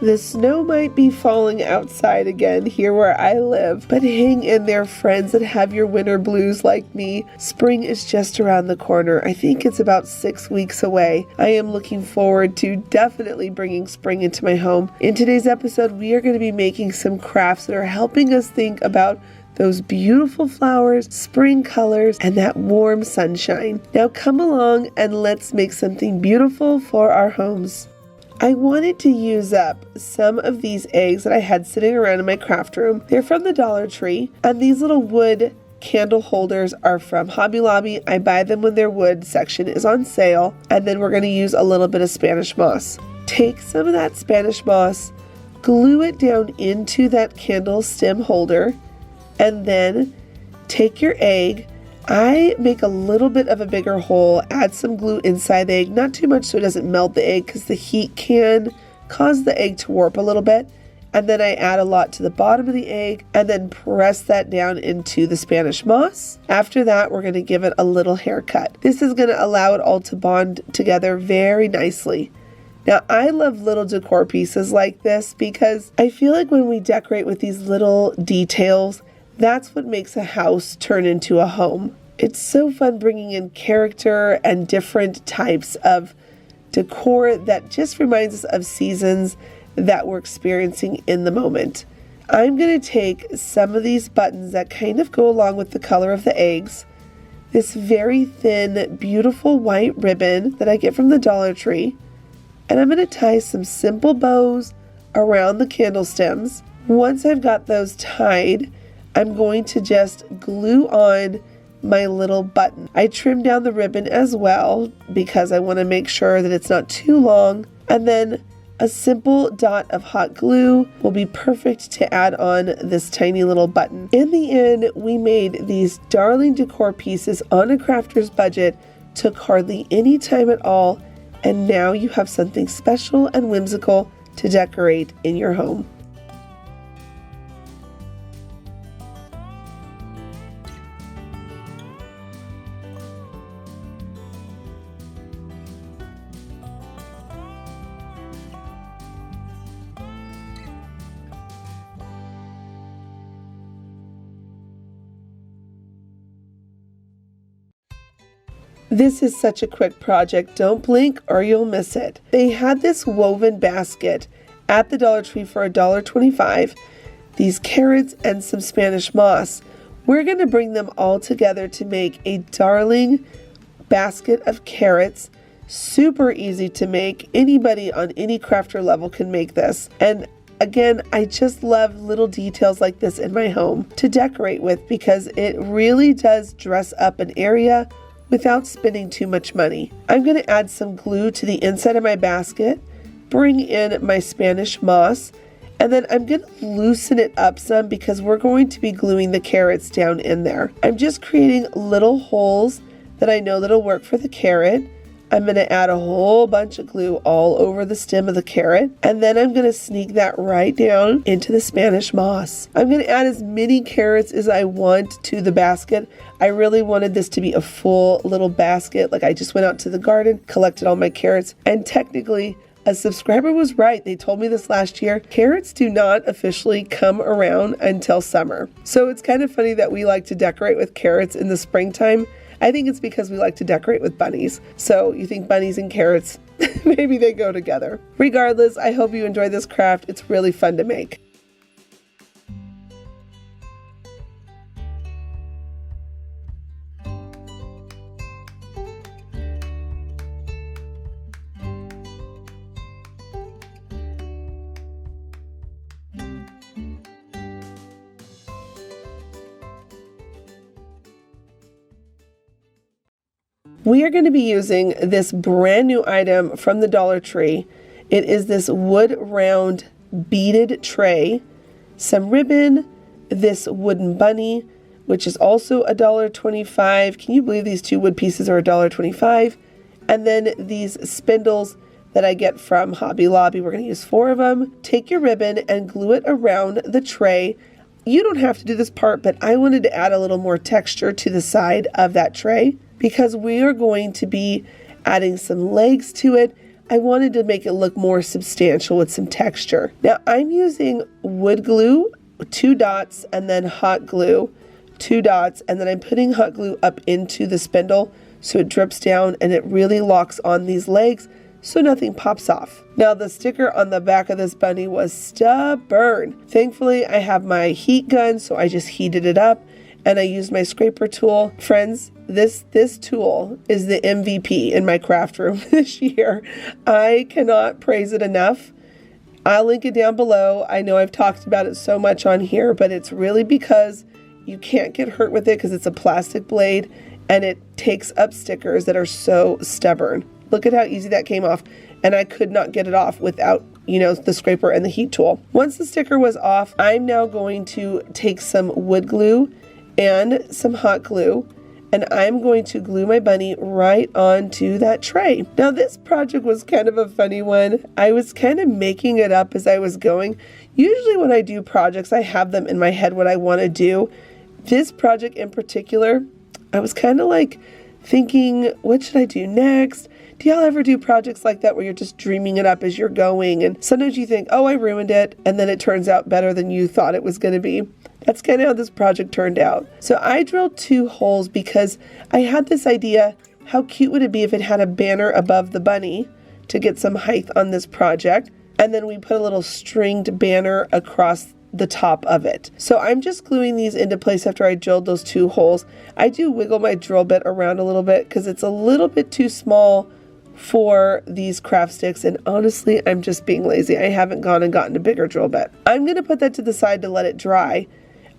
The snow might be falling outside again here where I live, but hang in there, friends that have your winter blues like me. Spring is just around the corner. I think it's about 6 weeks away. I am looking forward to definitely bringing spring into my home. In today's episode, we are going to be making some crafts that are helping us think about those beautiful flowers, spring colors, and that warm sunshine. Now come along and let's make something beautiful for our homes. I wanted to use up some of these eggs that I had sitting around in my craft room. They're from the Dollar Tree, and these little wood candle holders are from Hobby Lobby. I buy them when their wood section is on sale, and then we're going to use a little bit of Spanish moss. Take some of that Spanish moss, glue it down into that candle stem holder, and then take your egg. I make a little bit of a bigger hole, add some glue inside the egg, not too much so it doesn't melt the egg because the heat can cause the egg to warp a little bit. And then I add a lot to the bottom of the egg and then press that down into the Spanish moss. After that, we're going to give it a little haircut. This is going to allow it all to bond together very nicely. Now, I love little decor pieces like this because I feel like when we decorate with these little details, that's what makes a house turn into a home. It's so fun bringing in character and different types of decor that just reminds us of seasons that we're experiencing in the moment. I'm going to take some of these buttons that kind of go along with the color of the eggs, this very thin, beautiful white ribbon that I get from the Dollar Tree, and I'm going to tie some simple bows around the candle stems. Once I've got those tied, I'm going to just glue on my little button. I trim down the ribbon as well because I want to make sure that it's not too long. And then a simple dot of hot glue will be perfect to add on this tiny little button. In the end, we made these darling decor pieces on a crafter's budget, took hardly any time at all, and now you have something special and whimsical to decorate in your home. This is such a quick project. Don't blink or you'll miss it. They had this woven basket at the Dollar Tree for $1.25, these carrots and some Spanish moss. We're going to bring them all together to make a darling basket of carrots. Super easy to make. Anybody on any crafter level can make this. And again, I just love little details like this in my home to decorate with because it really does dress up an area without spending too much money. I'm going to add some glue to the inside of my basket, bring in my Spanish moss, and then I'm going to loosen it up some because we're going to be gluing the carrots down in there. I'm just creating little holes that I know that'll work for the carrot. I'm going to add a whole bunch of glue all over the stem of the carrot, and then I'm going to sneak that right down into the Spanish moss. I'm going to add as many carrots as I want to the basket. I really wanted this to be a full little basket. Like I just went out to the garden, collected all my carrots, and technically a subscriber was right. They told me this last year. Carrots do not officially come around until summer. So it's kind of funny that we like to decorate with carrots in the springtime. I think it's because we like to decorate with bunnies. So you think bunnies and carrots, maybe they go together. Regardless, I hope you enjoy this craft. It's really fun to make. We are going to be using this brand new item from the Dollar Tree. It is this wood round beaded tray, some ribbon, this wooden bunny, which is also $1.25. Can you believe these two wood pieces are $1.25? And then these spindles that I get from Hobby Lobby. We're going to use 4 of them. Take your ribbon and glue it around the tray. You don't have to do this part, but I wanted to add a little more texture to the side of that tray, because we are going to be adding some legs to it. I wanted to make it look more substantial with some texture. Now I'm using wood glue, 2 dots, and then hot glue, 2 dots, and then I'm putting hot glue up into the spindle so it drips down and it really locks on these legs so nothing pops off. Now the sticker on the back of this bunny was stubborn. Thankfully I have my heat gun, so I just heated it up and I used my scraper tool. Friends, this tool is the MVP in my craft room this year. I cannot praise it enough. I'll link it down below. I know I've talked about it so much on here, but it's really because you can't get hurt with it because it's a plastic blade and it takes up stickers that are so stubborn. Look at how easy that came off, and I could not get it off without, the scraper and the heat tool. Once the sticker was off, I'm now going to take some wood glue and some hot glue, and I'm going to glue my bunny right onto that tray. Now this project was kind of a funny one. I was kind of making it up as I was going. Usually when I do projects, I have them in my head what I want to do. This project in particular, I was kind of like thinking, what should I do next? Do y'all ever do projects like that where you're just dreaming it up as you're going, and sometimes you think, oh, I ruined it, and then it turns out better than you thought it was going to be? That's kind of how this project turned out. So I drilled 2 holes because I had this idea, how cute would it be if it had a banner above the bunny to get some height on this project, and then we put a little stringed banner across the top of it. So I'm just gluing these into place after I drilled those 2 holes. I do wiggle my drill bit around a little bit because it's a little bit too small for these craft sticks, and honestly I'm just being lazy. I haven't gone and gotten a bigger drill bit. I'm going to put that to the side to let it dry,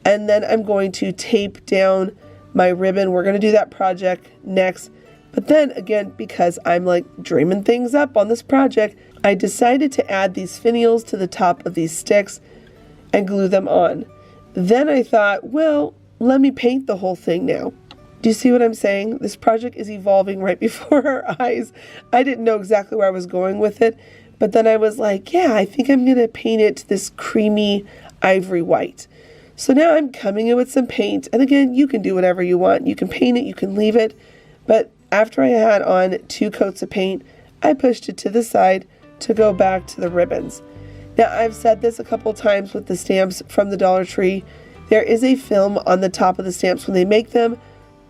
and then I'm going to tape down my ribbon. We're going to do that project next, but then again, because I'm like dreaming things up on this project, I decided to add these finials to the top of these sticks and glue them on. Then I thought, well, let me paint the whole thing now. Do you see what I'm saying? This project is evolving right before our eyes. I didn't know exactly where I was going with it, but then I was like, yeah, I think I'm going to paint it to this creamy ivory white. So now I'm coming in with some paint, and again, you can do whatever you want. You can paint it, you can leave it, but after I had on 2 coats of paint, I pushed it to the side to go back to the ribbons. Now, I've said this a couple times with the stamps from the Dollar Tree. There is a film on the top of the stamps when they make them,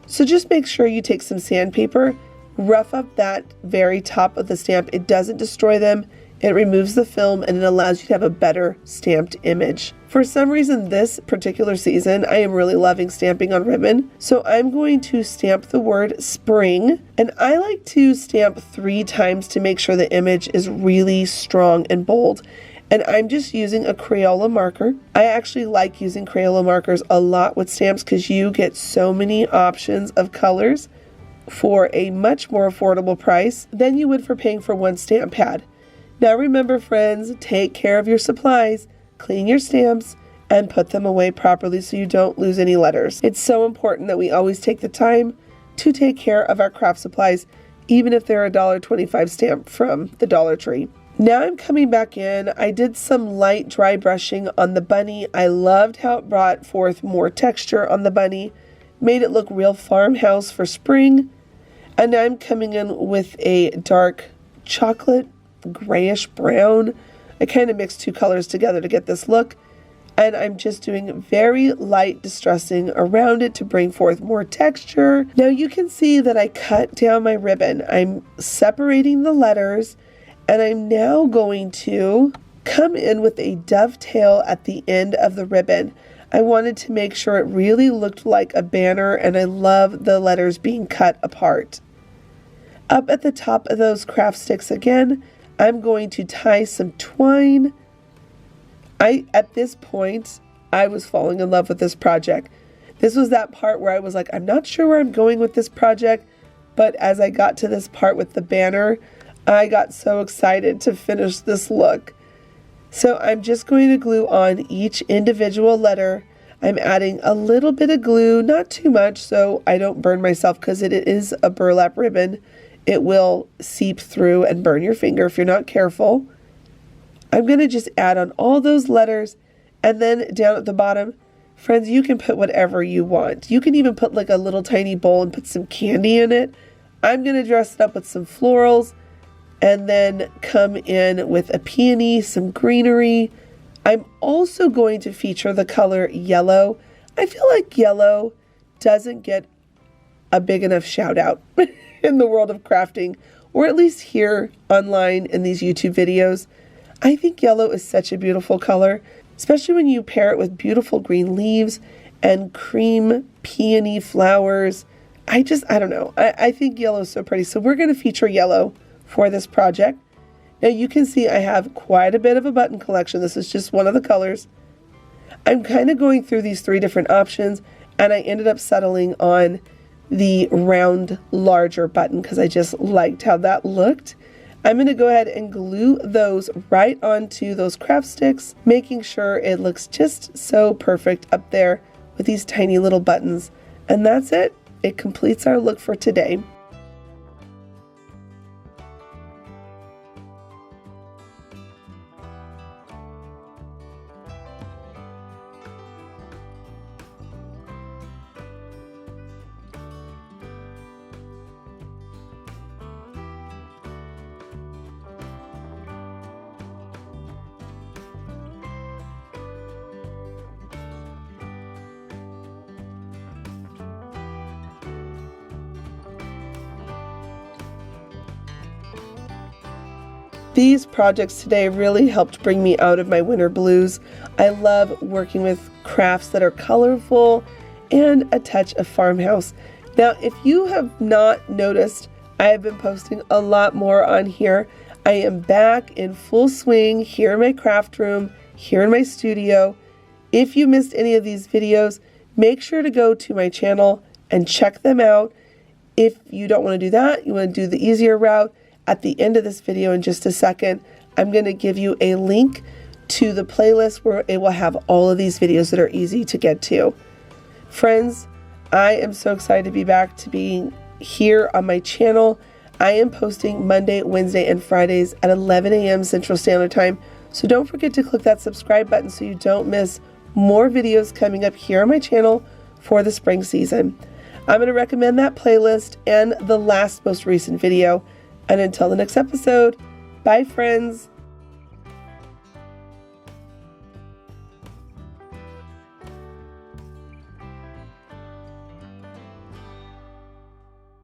so just make sure you take some sandpaper, rough up that very top of the stamp. It doesn't destroy them, it removes the film, and it allows you to have a better stamped image. For some reason this particular season, I am really loving stamping on ribbon, so I'm going to stamp the word spring, and I like to stamp 3 times to make sure the image is really strong and bold. And I'm just using a Crayola marker. I actually like using Crayola markers a lot with stamps because you get so many options of colors for a much more affordable price than you would for paying for 1 stamp pad. Now remember, friends, take care of your supplies, clean your stamps, and put them away properly so you don't lose any letters. It's so important that we always take the time to take care of our craft supplies, even if they're a $1.25 stamp from the Dollar Tree. Now I'm coming back in. I did some light dry brushing on the bunny. I loved how it brought forth more texture on the bunny, made it look real farmhouse for spring. And now I'm coming in with a dark chocolate, grayish brown. I kind of mixed 2 colors together to get this look. And I'm just doing very light distressing around it to bring forth more texture. Now you can see that I cut down my ribbon. I'm separating the letters. And I'm now going to come in with a dovetail at the end of the ribbon. I wanted to make sure it really looked like a banner, and I love the letters being cut apart. Up at the top of those craft sticks again, I'm going to tie some twine. At this point, I was falling in love with this project. This was that part where I was like, I'm not sure where I'm going with this project, but as I got to this part with the banner, I got so excited to finish this look. So I'm just going to glue on each individual letter. I'm adding a little bit of glue, not too much so I don't burn myself because it is a burlap ribbon. It will seep through and burn your finger if you're not careful. I'm going to just add on all those letters, and then down at the bottom, friends, you can put whatever you want. You can even put like a little tiny bowl and put some candy in it. I'm going to dress it up with some florals. and then come in with a peony, some greenery. I'm also going to feature the color yellow. I feel like yellow doesn't get a big enough shout out in the world of crafting, or at least here online in these YouTube videos. I think yellow is such a beautiful color, especially when you pair it with beautiful green leaves and cream peony flowers. I don't know. I think yellow is so pretty. So we're going to feature yellow for this project. Now you can see I have quite a bit of a button collection. This is just one of the colors. I'm kind of going through these 3 different options, and I ended up settling on the round, larger button because I just liked how that looked. I'm going to go ahead and glue those right onto those craft sticks, making sure it looks just so perfect up there with these tiny little buttons. And that's it. It completes our look for today. These projects today really helped bring me out of my winter blues. I love working with crafts that are colorful and a touch of farmhouse. Now, if you have not noticed, I have been posting a lot more on here. I am back in full swing here in my craft room, here in my studio. If you missed any of these videos, make sure to go to my channel and check them out. If you don't want to do that, you want to do the easier route, at the end of this video in just a second, I'm going to give you a link to the playlist where it will have all of these videos that are easy to get to. Friends, I am so excited to be back to being here on my channel. I am posting Monday, Wednesday, and Fridays at 11 a.m. Central Standard Time. So don't forget to click that subscribe button so you don't miss more videos coming up here on my channel for the spring season. I'm going to recommend that playlist and the last most recent video. And until the next episode, bye friends.